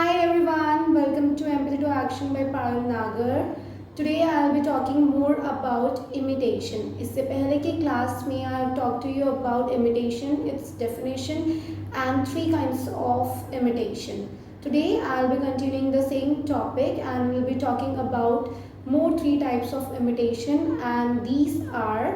Hi everyone, welcome to Empathy to Action by Parul Nagar. Today I will be talking more about imitation. इससे पहले की class में I have talked to you about imitation, its definition and three kinds of imitation. Today I will be continuing the same topic and we will be talking about more three types of imitation, and these are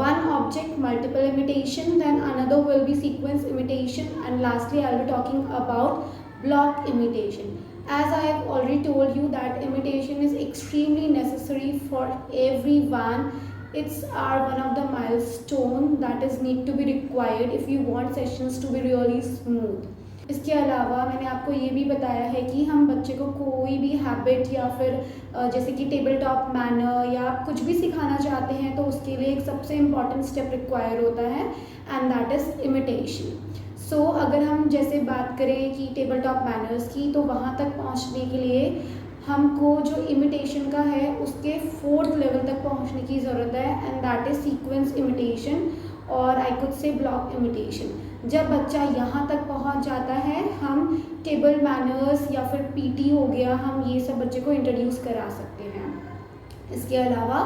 one object multiple imitation, then another will be sequence imitation, and lastly I will be talking about block imitation. As I have already told you that imitation is extremely necessary for everyone. It's one of the milestone that is need to be required if you want sessions to be really smooth. इसके अलावा मैंने आपको ये भी बताया है कि हम बच्चे को कोई भी हैबिट या फिर जैसे कि टेबल टॉप मैनर या आप कुछ भी सिखाना चाहते हैं तो उसके लिए एक सबसे इम्पॉर्टेंट स्टेप रिक्वायर होता है एंड दैट इज़ इमिटेशन. सो अगर हम जैसे बात करें कि टेबल टॉप मैनर्स की, तो वहाँ तक पहुँचने के लिए हमको जो इमिटेशन का है उसके 4th लेवल तक पहुँचने की ज़रूरत है and that is sequence imitation और I could say block imitation. जब बच्चा यहाँ तक पहुँच जाता है हम टेबल मैनर्स या फिर पीटी हो गया, हम ये सब बच्चे को इंट्रोड्यूस करा सकते हैं. इसके अलावा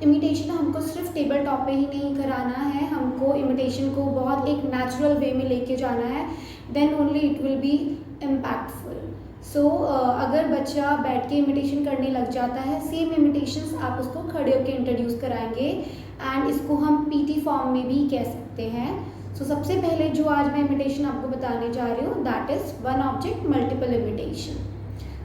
इमिटेशन हमको सिर्फ टेबल टॉप पे ही नहीं कराना है, हमको इमिटेशन को बहुत एक नेचुरल वे में लेके जाना है, then only it will be impactful. So अगर बच्चा बैठ के इमिटेशन करने लग जाता है, सेम इमिटेशंस आप उसको खड़े होकर इंट्रोड्यूस कराएंगे एंड इसको हम पीटी फॉर्म में भी कह सकते हैं. सो सबसे पहले जो आज मैं इमिटेशन आपको बताने जा रही हूँ that is one object multiple imitation.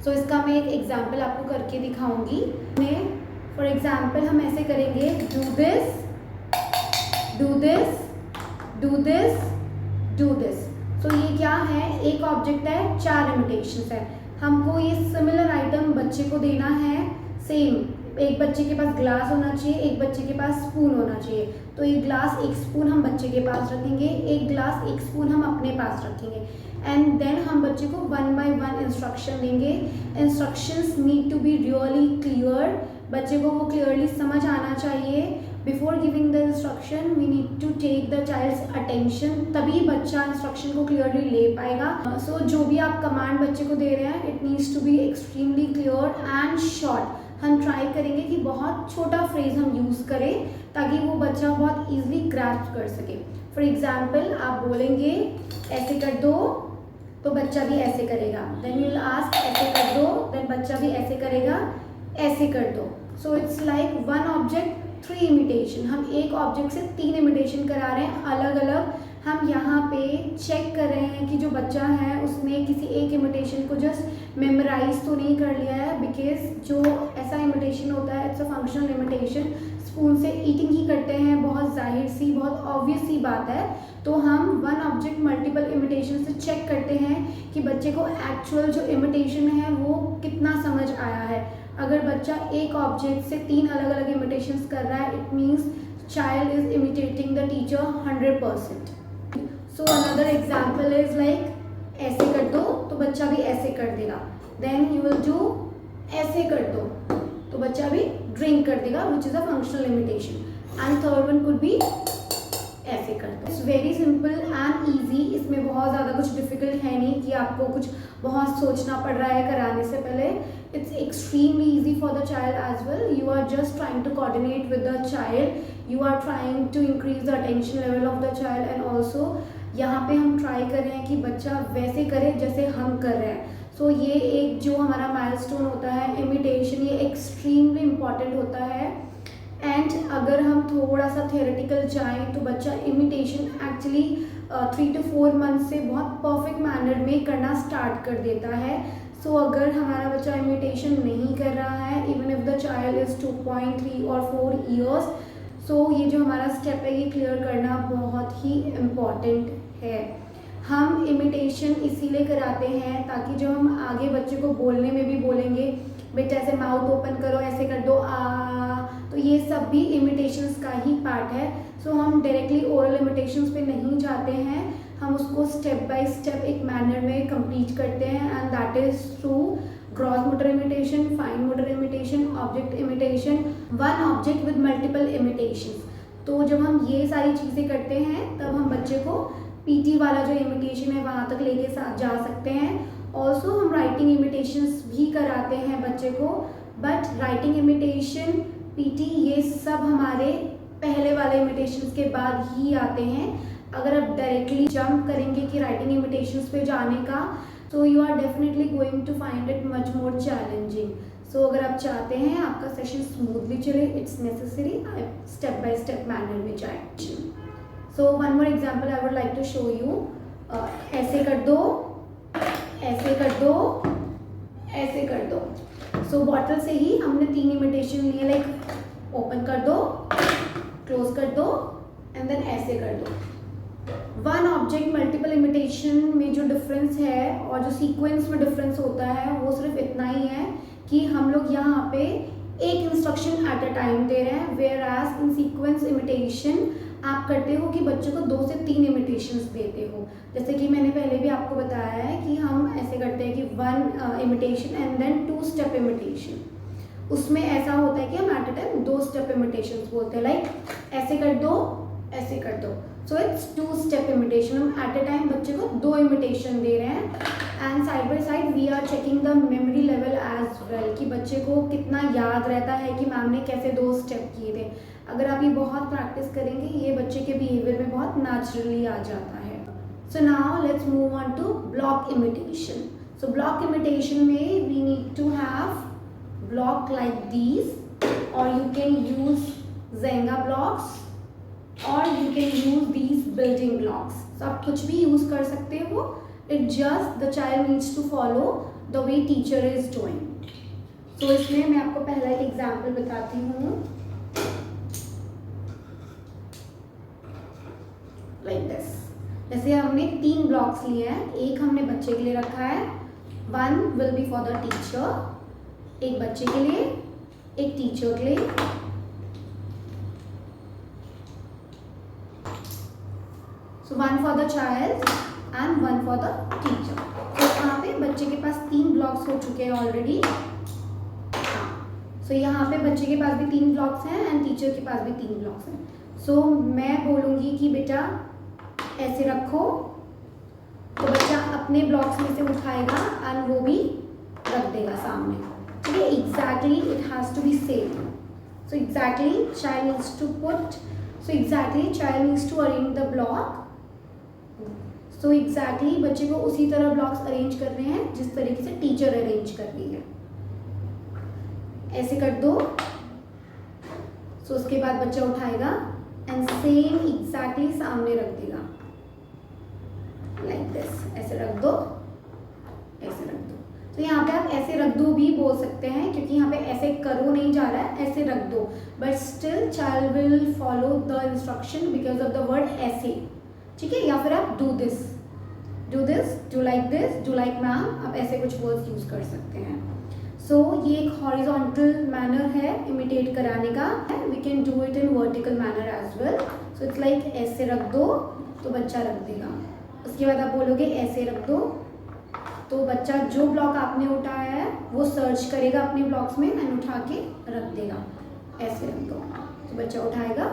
So इसका मैं एक एग्जाम्पल आपको करके दिखाऊंगी. मैं फॉर एग्जाम्पल हम ऐसे करेंगे do this do this do this do this. तो ये क्या है, एक ऑब्जेक्ट है, 4 इमिटेशंस है. हमको ये सिमिलर आइटम बच्चे को देना है. सेम एक बच्चे के पास ग्लास होना चाहिए, एक बच्चे के पास स्पून होना चाहिए. तो एक ग्लास एक स्पून हम बच्चे के पास रखेंगे, एक ग्लास एक स्पून हम अपने पास रखेंगे एंड देन हम बच्चे को 1 by 1 इंस्ट्रक्शन देंगे. Instructions need to be really clear. बच्चे को वो क्लियरली समझ आना चाहिए. Before giving the instruction we need to take the child's attention, तभी बच्चा इंस्ट्रक्शन को क्लियरली ले पाएगा. सो जो भी आप कमांड बच्चे को दे रहे हैं it needs to be extremely clear and short. हम ट्राई करेंगे कि बहुत छोटा फ्रेज हम यूज़ करें ताकि वो बच्चा बहुत ईजिली ग्रैस्प कर सके. फॉर एग्जाम्पल आप बोलेंगे ऐसे कर दो तो बच्चा भी ऐसे करेगा. देन यू विल आस्क ऐसे कर दो, देन बच्चा भी ऐसे करेगा, ऐसे कर दो. So it's like one object 3 imitation. हम एक ऑब्जेक्ट से 3 इमिटेशन करा रहे हैं अलग अलग. हम यहाँ पे चेक कर रहे हैं कि जो बच्चा है उसने किसी एक इमिटेशन को जस्ट मेमोराइज तो नहीं कर लिया है, बिकॉज जो ऐसा इमिटेशन होता है it's a functional imitation. Spoon से ईटिंग ही करते हैं, बहुत जाहिर सी बहुत ऑब्वियस सी बात है. तो हम वन ऑब्जेक्ट मल्टीपल इमिटेशन से चेक करते हैं कि बच्चे को एक्चुअल जो इमिटेशन है वो कितना समझ आया है. अगर बच्चा एक ऑब्जेक्ट से 3 अलग अलग इमिटेशंस कर रहा है it means child is imitating the teacher 100%. So another example is like ऐसे कर दो तो बच्चा भी ऐसे कर देगा. देन यू विल डू ऐसे कर दो तो बच्चा भी ड्रिंक कर देगा which is a functional imitation. And third one could be ऐसे कर दो. It's very simple and easy. इसमें बहुत ज़्यादा कुछ डिफिकल्ट है नहीं कि आपको कुछ बहुत सोचना पड़ रहा है कराने से पहले. It's extremely easy for the child as well. You are just trying to coordinate with the child. You are trying to increase the attention level of the child and also यहाँ पे हम ट्राई कर रहे हैं कि बच्चा वैसे करे जैसे हम कर रहे हैं. सो ये एक जो हमारा माइलस्टोन होता है इमिटेशन, ये एक्सट्रीमली इम्पॉर्टेंट होता है. एंड अगर हम थोड़ा सा थियोरेटिकल जाएँ तो बच्चा इमिटेशन एक्चुअली 3 to 4 मंथ से बहुत परफेक्ट मैनर में करना स्टार्ट कर देता है. सो अगर हमारा बच्चा इमिटेशन नहीं कर रहा है, even if the child is 2.3 or 4 years, सो ये जो हमारा स्टेप है ये क्लियर करना बहुत ही इम्पॉर्टेंट है. हम इमिटेशन इसीलिए कराते हैं ताकि जब हम आगे बच्चे को बोलने में भी बोलेंगे बेटा ऐसे माउथ ओपन करो, ऐसे कर दो तो ये सब भी इमिटेशंस का ही पार्ट है. सो हम डायरेक्टली ओरल इमिटेशंस पे नहीं जाते हैं, हम उसको स्टेप बाय स्टेप एक मैनर में कंप्लीट करते हैं and that is through gross motor imitation, fine motor imitation, object imitation, one object with multiple imitations. तो जब हम ये सारी चीज़ें करते हैं तब हम बच्चे को पीटी वाला जो इमिटेशन है वहाँ तक लेके जा सकते हैं ऑल्सो हम राइटिंग इमिटेशंस भी कराते हैं बच्चे को, बट राइटिंग इमिटेशन, पीटी, ये सब हमारे पहले वाले इमिटेशंस के बाद ही आते हैं। अगर आप डायरेक्टली जंप करेंगे कि राइटिंग इमिटेशंस पे जाने का, तो you are definitely going to find it much more challenging. So अगर आप चाहते हैं आपका सेशन स्मूथली चले, it's necessary step by step manner में जाए। So one more example I would like to show you. ऐसे कर दो, ऐसे कर दो, ऐसे कर दो। सो बॉटल से ही हमने 3 इमिटेशन लिए, लाइक ओपन कर दो, क्लोज कर दो एंड देन ऐसे कर दो। वन ऑब्जेक्ट मल्टीपल इमिटेशन में जो डिफरेंस है और जो सीक्वेंस में डिफरेंस होता है वो सिर्फ इतना ही है कि हम लोग यहाँ पे एक इंस्ट्रक्शन एट अ टाइम दे रहे हैं, whereas in sequence imitation आप करते हो कि बच्चों को 2 से 3 इमिटेशंस देते हो। जैसे कि मैंने पहले भी आपको बताया है कि हम ऐसे करते हैं कि 1 imitation and then 2 step imitation. उसमें ऐसा होता है कि हम at a time 2 step imitations बोलते हैं, लाइक ऐसे कर दो, ऐसे कर दो। So it's 2 step imitation. हम एट अ टाइम बच्चे को 2 इमिटेशन दे रहे हैं and side by side we are checking the memory level as well, कि बच्चे को कितना याद रहता है कि मैम ने कैसे 2 स्टेप किए थे। अगर आप ये बहुत प्रैक्टिस करेंगे, ये बच्चे के बिहेवियर में बहुत नेचुरली आ जाता है। So now let's move on to block imitation. So block imitation में we need to have block like these, or you can use Zenga blocks, or you can use these building blocks. So आप कुछ भी use कर सकते हो, it just the child needs to follow the way teacher is doing. So इसमें मैं आपको पहला एक एग्जाम्पल बताती हूँ, like this। जैसे हमने 3 ब्लॉक्स लिए हैं, एक हमने बच्चे के लिए रखा है, 1 will be for the teacher, एक बच्चे के लिए, एक टीचर के लिए। सो 1 for the child and 1 for the teacher. तो यहाँ पे बच्चे के पास 3 ब्लॉक्स हो चुके हैं ऑलरेडी। सो यहाँ पे बच्चे के पास भी 3 ब्लॉक्स हैं एंड टीचर के पास भी 3 ब्लॉक्स हैं। सो मैं बोलूँगी कि बेटा ऐसे रखो, तो बच्चा अपने ब्लॉक्स में से उठाएगा एंड वो भी रख देगा सामने। Exactly, it has to be same. So exactly child needs to put, so exactly child needs to arrange the block. So exactly बच्चे को उसी तरह ब्लॉक्स अरेंज करने हैं जिस तरीके से टीचर अरेंज कर रही है। ऐसे कर दो, so उसके बाद बच्चा उठाएगा एंड सेम एग्जैक्टली सामने रख देगा, लाइक दिस। ऐसे रख दो, ऐसे रख दो। तो यहाँ पे आप ऐसे रख दो भी बोल सकते हैं, क्योंकि यहाँ पे ऐसे करो नहीं जा रहा है, ऐसे रख दो, but still child will follow the instruction because of the word ऐसे, ठीक है। या फिर आप do this, do this, do like this, do like ma'am, आप ऐसे कुछ वर्ड्स यूज कर सकते हैं। सो ये एक हॉरिजॉन्टल मैनर है इमिटेट कराने का, we can do it in vertical manner as well. So it's like ऐसे रख दो तो बच्चा रख देगा, उसके बाद आप बोलोगे ऐसे रख दो, तो बच्चा जो ब्लॉक आपने उठाया है वो सर्च करेगा अपने ब्लॉक्स में एंड उठा के रख देगा। ऐसे रख दो, तो बच्चा उठाएगा,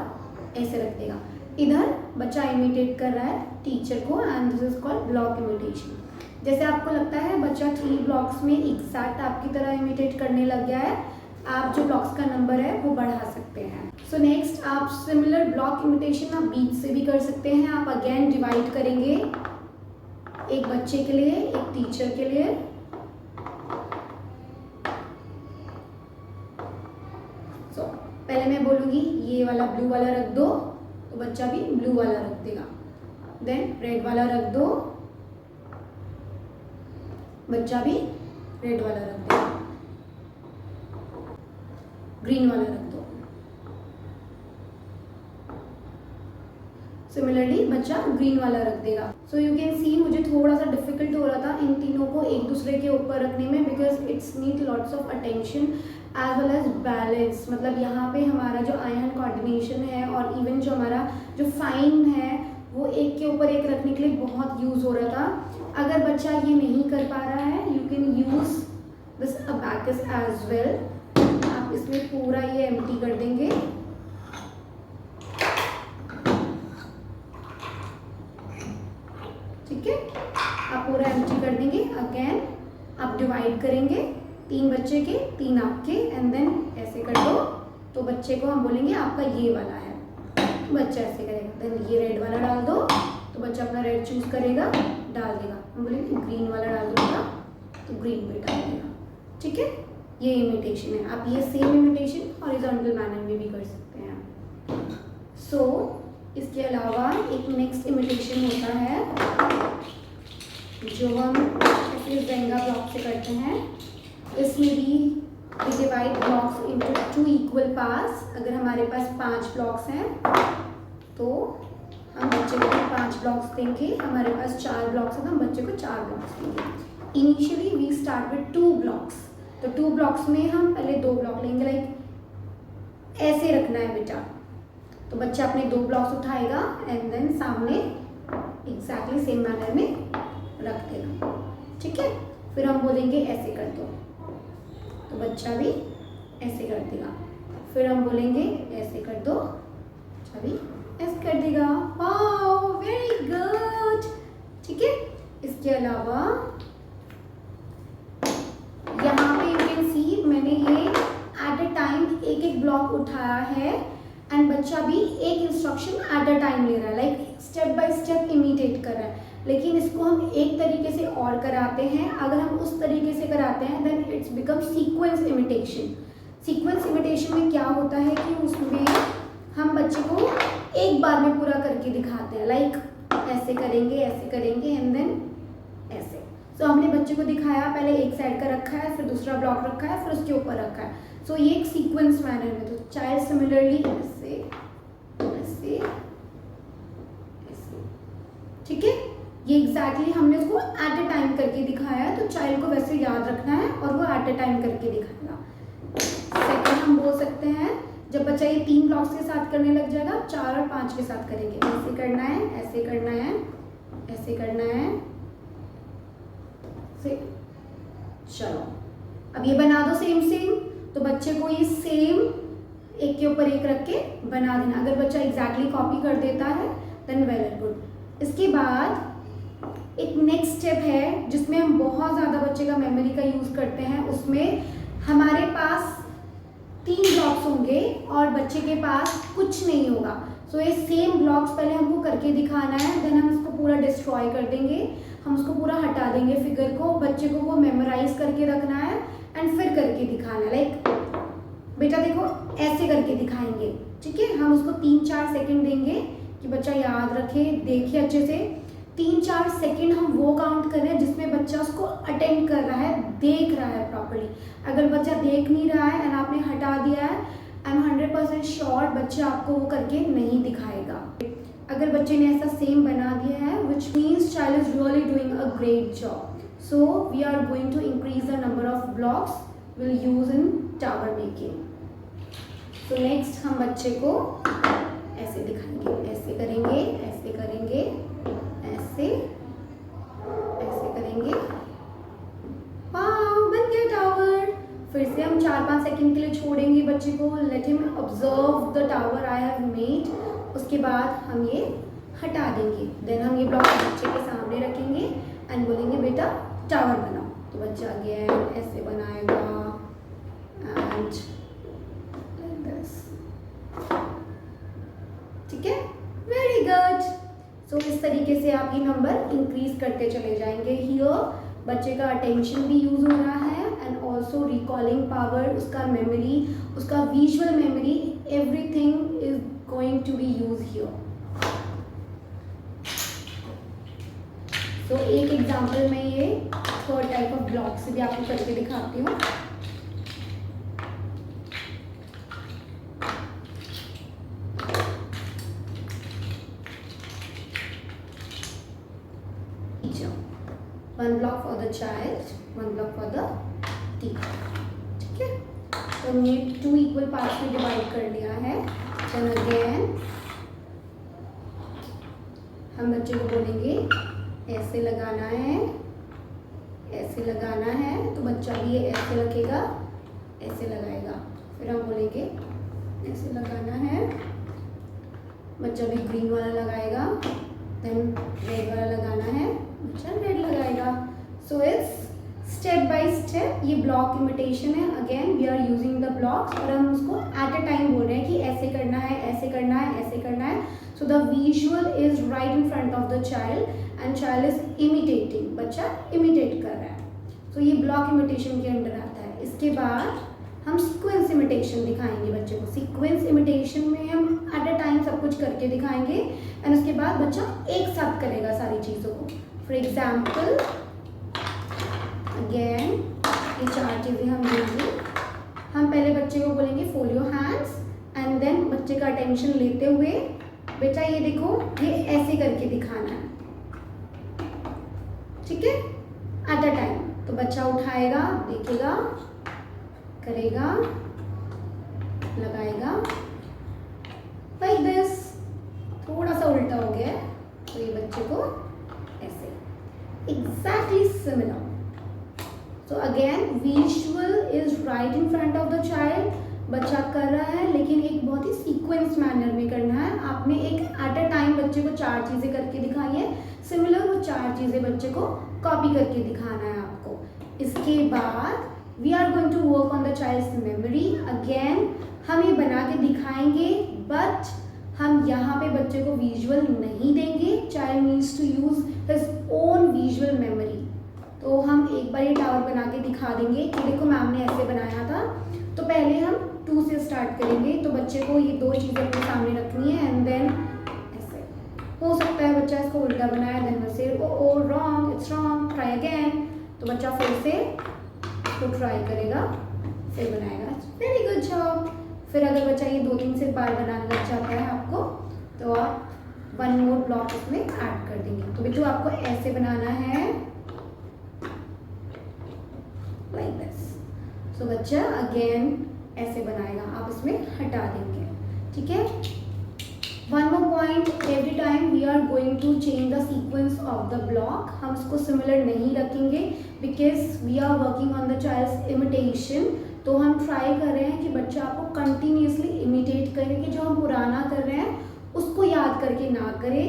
ऐसे रख देगा। इधर बच्चा इमिटेट कर रहा है टीचर को and this is called block imitation. जैसे आपको लगता है बच्चा 3 ब्लॉक्स में एग्जैक्ट आपकी तरह इमिटेट करने लग गया है, आप जो ब्लॉक्स का नंबर है वो बढ़ा सकते हैं। सो नेक्स्ट आप सिमिलर ब्लॉक इमिटेशन आप बीच से भी कर सकते हैं। आप अगेन डिवाइड करेंगे, एक बच्चे के लिए, एक टीचर के लिए। सो पहले मैं बोलूँगी ये वाला ब्लू वाला रख दो, तो बच्चा भी ब्लू वाला रख देगा। देन रेड वाला रख दो, बच्चा भी रेड वाला रख देगा। ग्रीन वाला रख दो। सिमिलरली बच्चा ग्रीन वाला रख देगा। सो यू कैन सी मुझे थोड़ा सा डिफिकल्ट हो रहा था इन तीनों को एक दूसरे के ऊपर रखने में, because it's need lots of attention as well as balance. मतलब यहाँ पे हमारा जो आई हैंड कोऑर्डिनेशन है और इवन जो हमारा जो फाइन है वो एक के ऊपर एक रखने के लिए बहुत यूज़ हो रहा था। अगर बच्चा ये नहीं कर पा रहा है, you can use this abacus as well. आप इसमें पूरा ये एम्प्टी कर देंगे, ठीक है, आप पूरा एम्प्टी कर देंगे। अगेन आप डिवाइड करेंगे, 3 बच्चे के 3 आपके, एंड देन ऐसे कर दो तो बच्चे को हम बोलेंगे आपका ये वाला है, तो बच्चा ऐसे करेगा। देन ये रेड वाला डाल दो तो बच्चा अपना रेड चूज करेगा, डाल देगा। हम बोलेंगे ग्रीन वाला डाल दो बेटा, तो ग्रीन भी डाल देगा। ठीक है, ये इमिटेशन है। आप ये सेम इमिटेशन हॉरिजॉन्टल मैनर में भी कर सकते हैं। सो इसके अलावा एक नेक्स्ट इमिटेशन होता है जो हम ऐसे जेंगा ब्लॉक से करते हैं। इसमें भी we divide blocks into 2 equal parts। अगर हमारे पास 5 ब्लॉक्स हैं तो हम बच्चे को 5 ब्लॉक्स देंगे, हमारे पास 4 ब्लॉक्स हैं तो हम बच्चे को 4 ब्लॉक्स देंगे। Initially we start with 2 blocks, तो 2 ब्लॉक्स में हम पहले 2 ब्लॉक लेंगे, लाइक ऐसे रखना है बेटा, तो बच्चा अपने 2 ब्लॉक्स उठाएगा एंड देन सामने एग्जैक्टली सेम मैनर में रख देगा। ठीक है, फिर हम बोलेंगे ऐसे कर दो, तो बच्चा भी ऐसे कर देगा। फिर हम बोलेंगे ऐसे कर दो, बच्चा भी ऐसे कर देगा। Wow, very good. ठीक है, इसके अलावा यहाँ पे यू कैन सी मैंने ये एट अ टाइम एक एक ब्लॉक उठाया है एंड बच्चा भी एक इंस्ट्रक्शन एट अ टाइम ले रहा है, like step by step imitate कर रहा है। लेकिन इसको हम एक तरीके से और कराते हैं। अगर हम उस तरीके से कराते हैं then it's become sequence imitation. Sequence imitation में क्या होता है कि उसमें हम बच्चे को एक बार में पूरा करके दिखाते हैं, लाइक ऐसे करेंगे एंड देन ऐसे। सो हमने बच्चे को दिखाया, पहले एक साइड का रखा है, फिर दूसरा ब्लॉक रखा है, फिर उसके ऊपर रखा है। सो ये एक सीक्वेंस मैनर में। तो चाइल्ड सिमिलरली ऐसे ऐसे ऐसे। ठीक है, ये एग्जैक्टली हमने उसको एट अ टाइम करके दिखाया है, तो चाइल्ड को वैसे याद रखना है और वो एट अ टाइम करके दिखाएगा। सेकंड हम बोल सकते हैं जब बच्चा ये 3 ब्लॉक्स के साथ करने लग जाएगा, 4 और 5 के साथ करेंगे। ऐसे करना है, ऐसे करना है, ऐसे करना है, से। चलो अब ये बना दो सेम सेम, तो बच्चे को ये सेम एक के ऊपर एक रख के बना देना। अगर बच्चा एग्जैक्टली कॉपी कर देता है देन वेरी गुड। इसके बाद एक नेक्स्ट स्टेप है जिसमें हम बहुत ज़्यादा बच्चे का मेमोरी का यूज़ करते हैं। उसमें हमारे पास 3 ब्लॉक्स होंगे और बच्चे के पास कुछ नहीं होगा। सो ये सेम ब्लॉक्स पहले हमको करके दिखाना है, देन हम इसको पूरा डिस्ट्रॉय कर देंगे, हम उसको पूरा हटा देंगे फिगर को। बच्चे को वो मेमोराइज करके रखना है एंड फिर करके दिखाना है, लाइक बेटा देखो ऐसे करके दिखाएंगे। ठीक है, हम उसको 3-4 सेकेंड देंगे कि बच्चा याद रखे, देखे अच्छे से। 3-4 सेकेंड हम वो काउंट कर रहे हैं जिसमें बच्चा उसको अटेंड कर रहा है, देख रहा है प्रॉपर्ली। अगर बच्चा देख नहीं रहा है एंड आपने हटा दिया है, आई एम 100% श्योर बच्चा आपको वो करके नहीं दिखाएगा। अगर बच्चे ने ऐसा सेम बना दिया है, which means child is really doing a great job. So we are going to increase the number of blocks will use in tower making. तो नेक्स्ट हम बच्चे को ऐसे दिखाएंगे, ऐसे करेंगे, ऐसे करेंगे, ऐसे ऐसे करेंगे। वाओ, बन गया टावर। फिर से हम 4-5 सेकंड के लिए छोड़ेंगे बच्चे को, let him observe the tower I have made. उसके बाद हम ये हटा देंगे, देन हम ये ब्लॉक बच्चे के सामने रखेंगे एंड बोलेंगे बेटा टावर बनाओ। तो बच्चा अगेन ऐसे बनाएगा एंड लाइक दिस। ठीक है, वेरी गुड। सो इस तरीके से आप ये नंबर इंक्रीज करते चले जाएंगे। हियर बच्चे का अटेंशन भी यूज हो रहा है एंड ऑल्सो रिकॉलिंग पावर, उसका मेमोरी, उसका visual memory, everything is going to be use here. तो एक एग्जाम्पल में ये 3rd टाइप ऑफ ब्लॉक से भी आपको करके दिखाती हूँ। One block for the child, one block for the teacher। ठीक है, तो हमने 2 इक्वल पार्ट्स में डिवाइड कर लिया है। देन अगेन हम बच्चे को बोलेंगे ऐसे लगाना है, ऐसे लगाना है, तो बच्चा भी ऐसे रखेगा, ऐसे लगाएगा। फिर हम बोलेंगे ऐसे लगाना है, बच्चा भी ग्रीन वाला लगाएगा, देन रेड वाला लगाना है, बच्चा रेड लगाएगा। So it's step by step ये ब्लॉक इमिटेशन है. Again we are using the blocks और हम उसको एट अ टाइम बोल रहे हैं कि ऐसे करना है, ऐसे करना है, ऐसे करना है. So the visual is right in front of the child and child is imitating. बच्चा इमिटेट कर रहा है. तो ये ब्लॉक इमिटेशन के अंडर आता है. इसके बाद हम सीक्वेंस इमिटेशन दिखाएंगे बच्चे को. सीक्वेंस इमिटेशन में हम एट अ टाइम सब कुछ करके दिखाएंगे एंड उसके बाद बच्चा एक साथ करेगा सारी चीज़ों को. फॉर एग्जाम्पल अगेन ये 4 चीज़ें हम देंगे. हम पहले बच्चे को बोलेंगे fold your hands and then बच्चे का अटेंशन लेते हुए बेटा ये देखो ये ऐसे करके दिखाना है. ठीक है, एट अ टाइम. तो बच्चा उठाएगा, देखेगा, करेगा, लगाएगा लाइक दिस. थोड़ा सा उल्टा हो गया है तो ये बच्चे को ऐसे exactly similar. So again visual is right in front of the child. बच्चा कर रहा है लेकिन एक बहुत ही सीक्वेंस मैनर में करना है. आपने एक एट अ टाइम बच्चे को 4 चीज़ें करके दिखाई है. सिमिलर वो 4 चीज़ें बच्चे को कॉपी करके दिखाना है आपको. इसके बाद we are going to work on the child's memory. Again हम ये बना के दिखाएंगे बट हम यहाँ पे बच्चे को विजुअल नहीं देंगे. Child needs to use his own visual memory. तो हम एक बार ये टावर बना के दिखा देंगे कि देखो मैम ने ऐसे बनाया था. तो पहले हम 2 से स्टार्ट करेंगे. तो बच्चे को ये 2 चीज़ें अपने सामने रखनी है एंड देन ऐसे. हो सकता है बच्चा इसको उल्टा बनाए then say oh wrong, it's wrong, try again. तो बच्चा फिर से इसको ट्राई करेगा, फिर बनाएगा. Very good job. फिर अगर बच्चा ये 2-3 से बार बनाने लग जाता है आपको तो आप 1 मोर ब्लॉक इसमें ऐड कर देंगे. तो बेटू आपको ऐसे बनाना है लाइक दिस. सो बच्चा अगेन ऐसे बनाएगा, आप इसमें हटा देंगे. ठीक है. One more point, every time we are going to change the sequence of the block. हम इसको सिमिलर नहीं रखेंगे because we are working on the child's imitation. तो हम ट्राई कर रहे हैं कि बच्चा आपको कंटिन्यूसली इमिटेट करे कि जो हम पुराना कर रहे हैं उसको याद करके ना करे.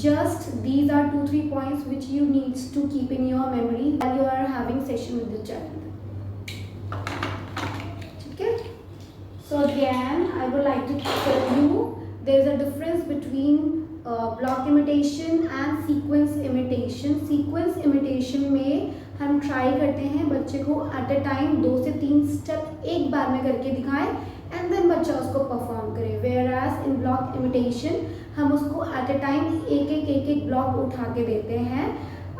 Just these are 2-3 points which you needs to keep in your memory while you are having session with the child. ठीक है. So again I would like to tell you there is a difference between block imitation and sequence imitation. Sequence imitation में हम try करते हैं बच्चे को eight a time 2 से 3 step एक बार में करके दिखाएं एंड देन बच्चा उसको परफॉर्म करे. whereas in block imitation हम उसको एट अ टाइम एक ब्लॉक उठा के देते हैं.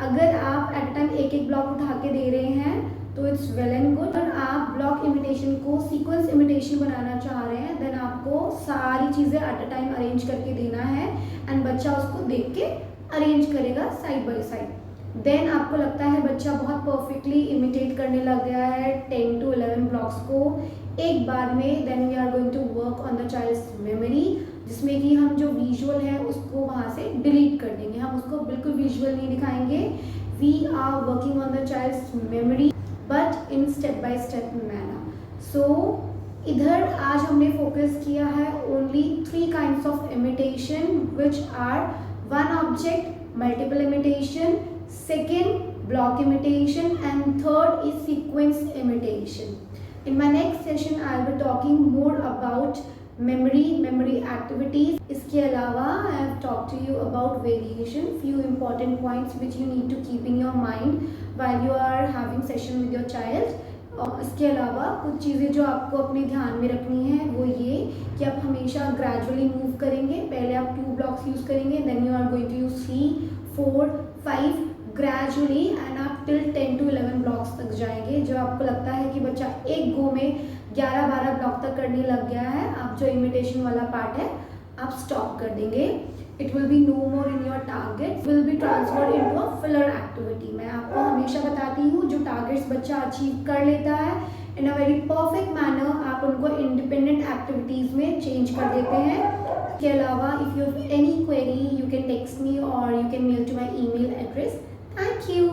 अगर आप एट अ टाइम एक ब्लॉक उठा के दे रहे हैं तो इट्स वेल एंड गुड. और आप ब्लॉक इमिटेशन को सीक्वेंस इमिटेशन बनाना चाह रहे हैं देन आपको सारी चीज़ें एट अ टाइम अरेंज करके देना है एंड बच्चा उसको देख के अरेंज करेगा साइड बाय साइड. देन आपको लगता है बच्चा बहुत परफेक्टली इमिटेट करने लग गया है 10 to 11 ब्लॉक्स को एक बार में. Then we are going to work on the child's memory जिसमें कि हम जो विजुअल है उसको वहाँ से डिलीट कर देंगे. हम उसको बिल्कुल विजुअल नहीं दिखाएंगे. We are working on the child's memory but in step by step manner. So इधर आज हमने फोकस किया है only 3 kinds of imitation which are 1 object multiple imitation, second block imitation and third is sequence imitation. In my next session I will be talking more about memory activities. इसके अलावा I have talked to you about variation, few important points which you need to keep in your mind while you are having session with your child. और इसके अलावा कुछ चीज़ें जो आपको अपने ध्यान में रखनी है वो ये कि आप हमेशा ग्रेजुअली मूव करेंगे. पहले आप 2 ब्लॉक्स यूज़ करेंगे then you are going to use 3, 4, 5 gradually and आप टिल 10 to 11 ब्लॉक्स तक जाएंगे. जो आपको लगता है कि बच्चा एक गो में 11-12 ब्लॉक तक करने लग गया है, आप जो इमिटेशन वाला पार्ट है आप स्टॉप कर देंगे. It will be no more in your target, will be transferred into a filler activity. मैं आपको हमेशा बताती हूँ जो टारगेट्स बच्चा अचीव कर लेता है इन अ वेरी परफेक्ट मैनर आप उनको इंडिपेंडेंट एक्टिविटीज़ में चेंज कर देते हैं. इसके अलावा if you have any query you can text me or you can mail to my email address. Thank you.